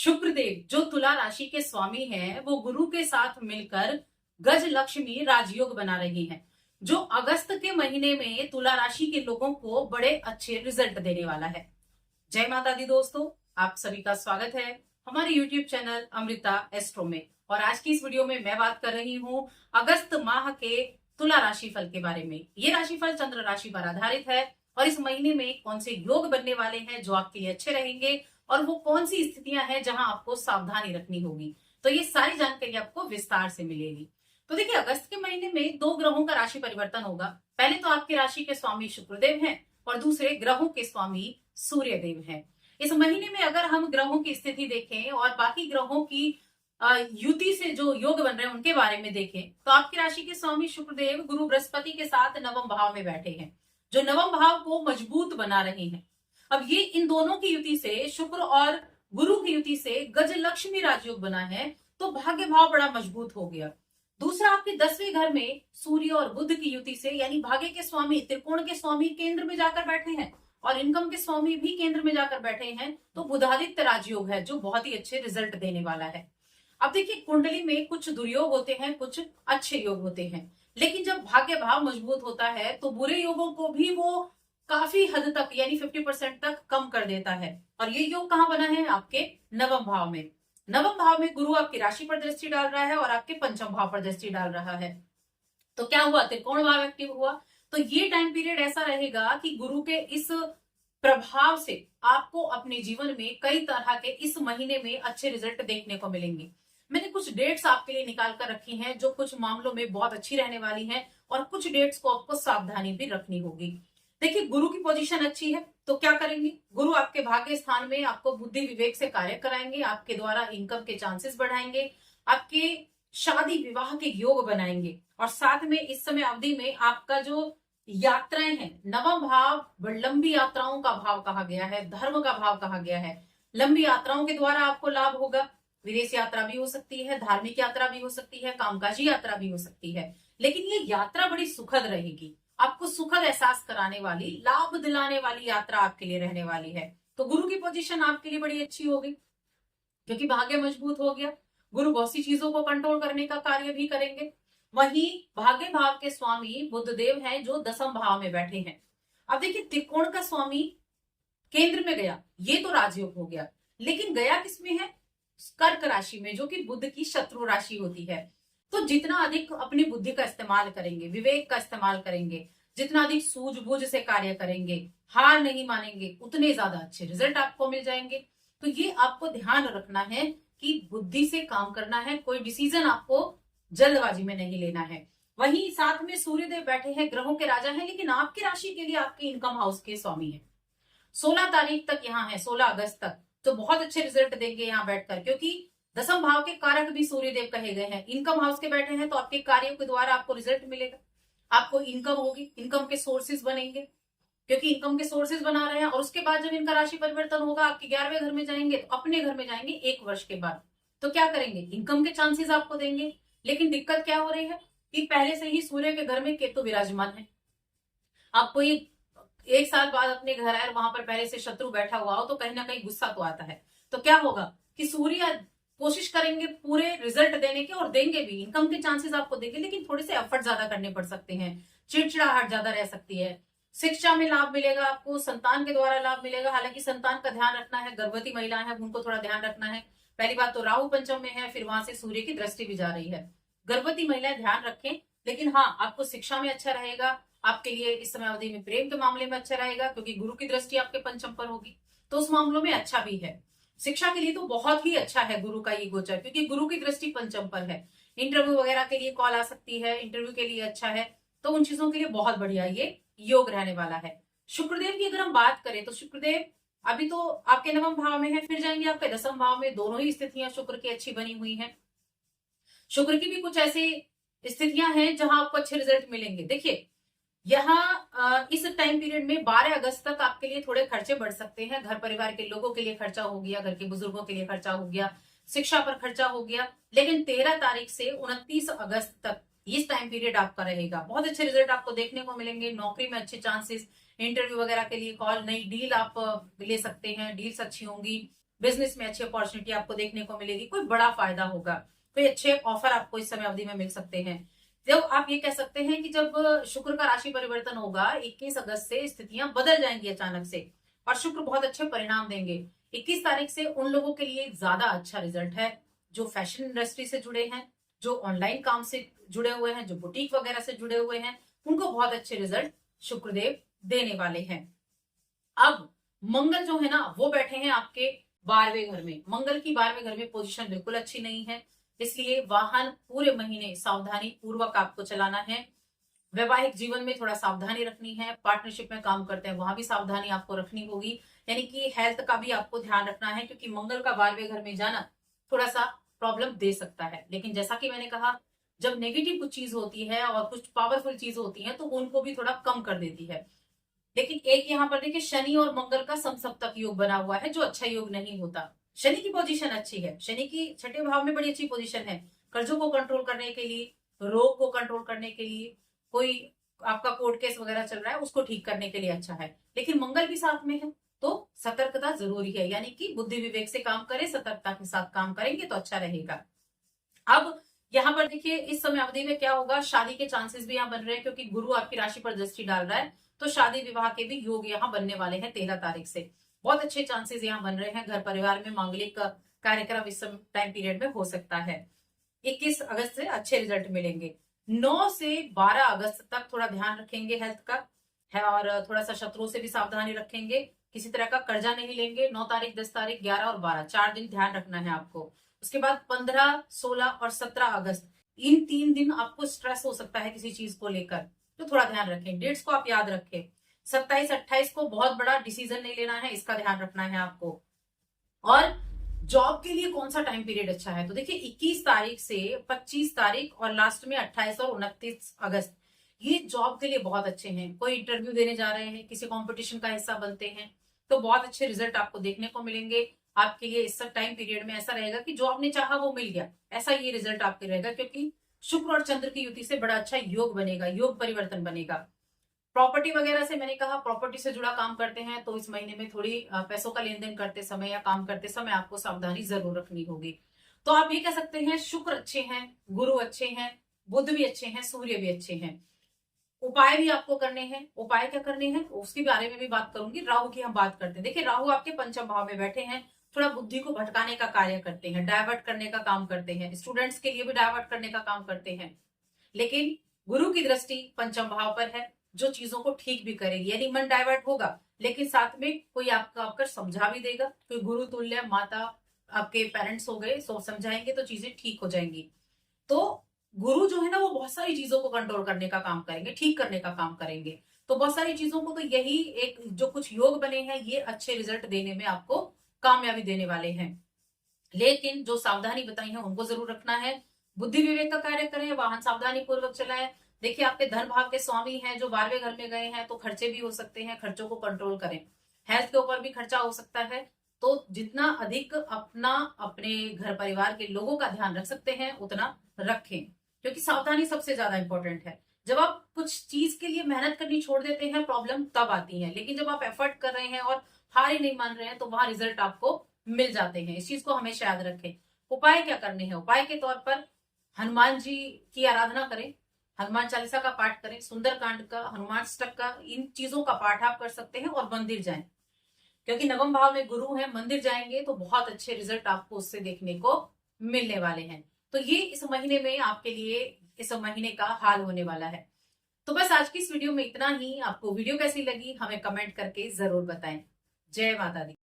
शुक्रदेव जो तुला राशि के स्वामी हैं, वो गुरु के साथ मिलकर गज लक्ष्मी राजयोग बना रही हैं, जो अगस्त के महीने में तुला राशि के लोगों को बड़े अच्छे रिजल्ट देने वाला है। जय माता दी दोस्तों, आप सभी का स्वागत है हमारे YouTube चैनल अमृता एस्ट्रो में। और आज की इस वीडियो में मैं बात कर रही हूँ अगस्त माह के तुला राशिफल के बारे में। ये राशिफल चंद्र राशि पर आधारित है और इस महीने में कौन से योग बनने वाले हैं जो आपके लिए अच्छे रहेंगे और वो कौन सी स्थितियां हैं जहां आपको सावधानी रखनी होगी, तो ये सारी जानकारी आपको विस्तार से मिलेगी। तो देखिए, अगस्त के महीने में दो ग्रहों का राशि परिवर्तन होगा। पहले तो आपकी राशि के स्वामी शुक्रदेव हैं और दूसरे ग्रहों के स्वामी सूर्यदेव हैं। इस महीने में अगर हम ग्रहों की स्थिति देखें और बाकी ग्रहों की युति से जो योग बन रहे हैं उनके बारे में देखें, तो आपकी राशि के स्वामी शुक्रदेव गुरु बृहस्पति के साथ नवम भाव में बैठे हैं, जो नवम भाव को मजबूत बना रहे हैं। अब ये इन दोनों की युति से, शुक्र और गुरु की युति से गज लक्ष्मी राजयोग बना है, तो भाग्य भाव बड़ा मजबूत हो गया। दूसरा, आपके 10वें घर में सूर्य और बुध की युति से, यानी भाग्य के स्वामी, त्रिकोण के स्वामी केंद्र में जाकर बैठे हैं और इनकम के स्वामी भी केंद्र में जाकर बैठे हैं, तो बुधादित्य राजयोग है जो बहुत ही अच्छे रिजल्ट देने वाला है। अब देखिए, कुंडली में कुछ दुर्योग होते हैं, कुछ अच्छे योग होते हैं, लेकिन जब भाग्य भाव मजबूत होता है तो बुरे योगों को भी वो काफी हद तक, यानी 50% तक कम कर देता है। और ये योग कहाँ बना है? आपके नवम भाव में। नवम भाव में गुरु आपकी राशि पर दृष्टि डाल रहा है और आपके पंचम भाव पर दृष्टि डाल रहा है। तो क्या हुआ? त्रिकोण भाव एक्टिव हुआ। तो ये टाइम पीरियड ऐसा रहेगा कि गुरु के इस प्रभाव से आपको अपने जीवन में कई तरह के इस महीने में अच्छे रिजल्ट देखने को मिलेंगे। मैंने कुछ डेट्स आपके लिए निकाल कर रखी हैं जो कुछ मामलों में बहुत अच्छी रहने वाली हैं और कुछ डेट्स को आपको सावधानी भी रखनी होगी। देखिए, गुरु की पोजीशन अच्छी है तो क्या करेंगे? गुरु आपके भाग्य स्थान में आपको बुद्धि विवेक से कार्य कराएंगे, आपके द्वारा इनकम के चांसेस बढ़ाएंगे, आपके शादी विवाह के योग बनाएंगे। और साथ में इस समय अवधि में आपका जो यात्राएं हैं, नवम भाव लंबी यात्राओं का भाव कहा गया है, धर्म का भाव कहा गया है। लंबी यात्राओं के द्वारा आपको लाभ होगा। विदेश यात्रा भी हो सकती है, धार्मिक यात्रा भी हो सकती है, कामकाजी यात्रा भी हो सकती है, लेकिन ये यात्रा बड़ी सुखद रहेगी। आपको सुखद एहसास कराने वाली, लाभ दिलाने वाली यात्रा आपके लिए रहने वाली है। तो गुरु की पोजीशन आपके लिए बड़ी अच्छी होगी क्योंकि भाग्य मजबूत हो गया। गुरु बहुत सी चीजों को कंट्रोल करने का कार्य भी करेंगे। वहीं भाग्य भाव के स्वामी बुधदेव हैं जो दसम भाव में बैठे हैं। अब देखिए, त्रिकोण का स्वामी केंद्र में गया, ये तो राजयोग हो गया, लेकिन गया किसमें है? कर्क राशि में, जो कि बुध की शत्रु राशि होती है। तो जितना अधिक अपनी बुद्धि का इस्तेमाल करेंगे, विवेक का इस्तेमाल करेंगे, जितना अधिक सूझबूझ से कार्य करेंगे, हार नहीं मानेंगे, उतने ज्यादा अच्छे रिजल्ट आपको मिल जाएंगे। तो ये आपको ध्यान रखना है कि बुद्धि से काम करना है, कोई डिसीजन आपको जल्दबाजी में नहीं लेना है। वहीं साथ में सूर्यदेव बैठे हैं, ग्रहों के राजा हैं, लेकिन आपकी राशि के लिए आपके इनकम हाउस के स्वामी है। 16 तारीख तक यहाँ है, 16 अगस्त तक, तो बहुत अच्छे रिजल्ट देंगे यहाँ बैठकर, क्योंकि दसम भाव के कारक भी सूर्यदेव कहे गए हैं। इनकम हाउस के बैठे हैं तो आपके कार्यों के द्वारा आपको रिजल्ट मिलेगा, आपको इनकम होगी, इनकम के सोर्सेज बनेंगे, क्योंकि इनकम के सोर्सेज बना रहे हैं। और उसके बाद जब इनका राशि परिवर्तन होगा, आपके 11वें घर में जाएंगे, तो अपने घर में जाएंगे 1 वर्ष के बाद, तो क्या करेंगे? इनकम के चांसेस आपको देंगे। लेकिन दिक्कत क्या हो रही है कि पहले से ही सूर्य के घर में केतु विराजमान है। आपको ये 1 साल बाद अपने घर आए, वहां पर पहले से शत्रु बैठा हुआ हो, तो कहीं ना कहीं गुस्सा तो आता है। तो क्या होगा कि सूर्य कोशिश करेंगे पूरे रिजल्ट देने के, और देंगे भी, इनकम के चांसेस आपको देंगे, लेकिन थोड़े से एफर्ट ज्यादा करने पड़ सकते हैं, चिड़चिड़ाहट ज्यादा रह सकती है। शिक्षा में लाभ मिलेगा आपको, संतान के द्वारा लाभ मिलेगा, हालांकि संतान का ध्यान रखना है, गर्भवती महिला है उनको थोड़ा ध्यान रखना है। पहली बात तो राहु पंचम में है, फिर वहां से सूर्य की दृष्टि भी जा रही है। गर्भवती महिलाएं ध्यान रखें। लेकिन हाँ, आपको शिक्षा में अच्छा रहेगा, आपके लिए इस समय अवधि में प्रेम के मामले में अच्छा रहेगा, क्योंकि गुरु की दृष्टि आपके पंचम पर होगी, तो उस मामलों में अच्छा भी है। शिक्षा के लिए तो बहुत ही अच्छा है गुरु का ये गोचर, क्योंकि गुरु की दृष्टि पंचम पर है। इंटरव्यू वगैरह के लिए कॉल आ सकती है, इंटरव्यू के लिए अच्छा है, तो उन चीजों के लिए बहुत बढ़िया ये योग रहने वाला है। शुक्रदेव की अगर हम बात करें तो शुक्रदेव अभी तो आपके नवम भाव में है, फिर जाएंगे आपके दसम भाव में। दोनों ही स्थितियां शुक्र की अच्छी बनी हुई हैं। शुक्र की भी कुछ ऐसी स्थितियां हैं जहां आपको अच्छे रिजल्ट मिलेंगे। देखिए, यहाँ इस टाइम पीरियड में 12 अगस्त तक आपके लिए थोड़े खर्चे बढ़ सकते हैं। घर परिवार के लोगों के लिए खर्चा हो गया, घर के बुजुर्गों के लिए खर्चा हो गया, शिक्षा पर खर्चा हो गया। लेकिन 13 तारीख से 29 अगस्त तक इस टाइम पीरियड आपका रहेगा। बहुत अच्छे रिजल्ट आपको देखने को मिलेंगे। नौकरी में अच्छे चांसेस, इंटरव्यू वगैरह के लिए कॉल, नई डील आप ले सकते हैं, डील्स अच्छी होंगी। बिजनेस में अच्छी अपॉर्चुनिटी आपको देखने को मिलेगी, कोई बड़ा फायदा होगा, कोई अच्छे ऑफर आपको इस समय अवधि में मिल सकते हैं। जब आप ये कह सकते हैं कि जब शुक्र का राशि परिवर्तन होगा 21 अगस्त से स्थितियां बदल जाएंगी अचानक से, और शुक्र बहुत अच्छे परिणाम देंगे। 21 तारीख से उन लोगों के लिए ज्यादा अच्छा रिजल्ट है जो फैशन इंडस्ट्री से जुड़े हैं, जो ऑनलाइन काम से जुड़े हुए हैं, जो बुटीक वगैरह से जुड़े हुए हैं, उनको बहुत अच्छे रिजल्ट शुक्रदेव देने वाले हैं। अब मंगल जो है ना वो बैठे हैं आपके 12वें घर में। मंगल की 12वें घर में पोजीशन बिल्कुल अच्छी नहीं है, इसलिए वाहन पूरे महीने सावधानी पूर्वक आपको चलाना है। वैवाहिक जीवन में थोड़ा सावधानी रखनी है, पार्टनरशिप में काम करते हैं वहां भी सावधानी आपको रखनी होगी, यानी कि हेल्थ का भी आपको ध्यान रखना है, क्योंकि मंगल का 12वें घर में जाना थोड़ा सा प्रॉब्लम दे सकता है। लेकिन जैसा कि मैंने कहा, जब नेगेटिव कुछ चीज होती है और कुछ पावरफुल चीज होती है तो उनको भी थोड़ा कम कर देती है। लेकिन एक यहाँ पर देखिए शनि और मंगल का समसप्तक योग बना हुआ है, जो अच्छा योग नहीं होता। शनि की पोजीशन अच्छी है, शनि की छठे भाव में बड़ी अच्छी पोजीशन है, कर्जों को कंट्रोल करने के लिए, रोग को कंट्रोल करने के लिए, कोई आपका कोर्ट केस वगैरह चल रहा है उसको ठीक करने के लिए अच्छा है। लेकिन मंगल भी साथ में है तो सतर्कता जरूरी है, यानी कि बुद्धि विवेक से काम करें, सतर्कता के साथ काम करेंगे तो अच्छा रहेगा। अब यहाँ पर देखिए इस समय अवधि में क्या होगा, शादी के चांसेस भी यहाँ बन रहे हैं, क्योंकि गुरु आपकी राशि पर दृष्टि डाल रहा है, तो शादी विवाह के भी योग यहाँ बनने वाले हैं 13 तारीख से। बहुत अच्छे चांसेस यहाँ बन रहे हैं, घर परिवार में मांगलिक कार्यक्रम इस टाइम पीरियड में हो सकता है। 21 अगस्त से अच्छे रिजल्ट मिलेंगे। 9 से 12 अगस्त तक थोड़ा ध्यान रखेंगे हेल्थ का है, और थोड़ा सा शत्रुओं से भी सावधानी रखेंगे, किसी तरह का कर्जा नहीं लेंगे। 9 तारीख, 10 तारीख, 11 और 12 4 दिन ध्यान रखना है आपको। उसके बाद 15, 16 और 17 अगस्त, इन 3 दिन आपको स्ट्रेस हो सकता है किसी चीज को लेकर, तो थोड़ा ध्यान रखें। डेट्स को आप याद रखें। 27, 28 को बहुत बड़ा डिसीजन नहीं लेना है, इसका ध्यान रखना है आपको। और जॉब के लिए कौन सा टाइम पीरियड अच्छा है, तो देखिए 21 तारीख से 25 तारीख और लास्ट में 28 और 29 अगस्त, ये जॉब के लिए बहुत अच्छे हैं। कोई इंटरव्यू देने जा रहे हैं, किसी कंपटीशन का हिस्सा बनते हैं, तो बहुत अच्छे रिजल्ट आपको देखने को मिलेंगे। आपके लिए इस टाइम पीरियड में ऐसा रहेगा कि जो आपने चाहा वो मिल गया, ऐसा ये रिजल्ट आपके रहेगा, क्योंकि शुक्र और चंद्र की युति से बड़ा अच्छा योग बनेगा, योग परिवर्तन बनेगा। प्रॉपर्टी वगैरह से मैंने कहा, प्रॉपर्टी से जुड़ा काम करते हैं तो इस महीने में थोड़ी पैसों का लेन देन करते समय या काम करते समय आपको सावधानी जरूर रखनी होगी। तो आप ये कह सकते हैं शुक्र अच्छे हैं, गुरु अच्छे हैं, बुध भी अच्छे हैं, सूर्य भी अच्छे हैं। उपाय भी आपको करने हैं। उपाय क्या करने हैं उसके बारे में भी बात करूंगी। राहु की हम बात करते हैं। देखिए राहु आपके पंचम भाव में बैठे हैं, थोड़ा बुद्धि को भटकाने का कार्य करते हैं, डाइवर्ट करने का काम करते हैं, स्टूडेंट्स के लिए भी डाइवर्ट करने का काम करते हैं। लेकिन गुरु की दृष्टि पंचम भाव पर है, जो चीजों को ठीक भी करेगी, यानी मन डाइवर्ट होगा लेकिन साथ में कोई आपका आकर समझा भी देगा। कोई गुरु तुल्य माता आपके पेरेंट्स हो गए, सो समझाएंगे तो चीजें ठीक हो जाएंगी। तो गुरु जो है ना वो बहुत सारी चीजों को कंट्रोल करने का काम करेंगे, ठीक करने का काम करेंगे। तो बहुत सारी चीजों को, तो यही एक जो कुछ योग बने हैं ये अच्छे रिजल्ट देने में आपको कामयाबी देने वाले हैं। लेकिन जो सावधानी बताई है उनको जरूर रखना है। बुद्धि विवेक का कार्य करें, वाहन सावधानी पूर्वक चलाएं। देखिए आपके धन भाव के स्वामी हैं जो 12वें घर में गए हैं, तो खर्चे भी हो सकते हैं, खर्चों को कंट्रोल करें। हेल्थ के ऊपर भी खर्चा हो सकता है, तो जितना अधिक अपना अपने घर परिवार के लोगों का ध्यान रख सकते हैं उतना रखें, क्योंकि सावधानी सबसे ज्यादा इंपॉर्टेंट है। जब आप कुछ चीज के लिए मेहनत करनी छोड़ देते हैं प्रॉब्लम तब आती है, लेकिन जब आप एफर्ट कर रहे हैं और हार ही नहीं मान रहे हैं तो वहां रिजल्ट आपको मिल जाते हैं। इस चीज को हमेशा याद रखें। उपाय क्या करने हैं, उपाय के तौर पर हनुमान जी की आराधना करें, हनुमान चालीसा का पाठ करें, सुंदरकांड का, हनुमान अष्टक का, इन चीजों का पाठ आप कर सकते हैं। और मंदिर जाएं, क्योंकि नवम भाव में गुरु है, मंदिर जाएंगे तो बहुत अच्छे रिजल्ट आपको उससे देखने को मिलने वाले हैं। तो ये इस महीने में आपके लिए इस महीने का हाल होने वाला है। तो बस आज की इस वीडियो में इतना ही। आपको वीडियो कैसी लगी हमें कमेंट करके जरूर बताएं। जय माता दी।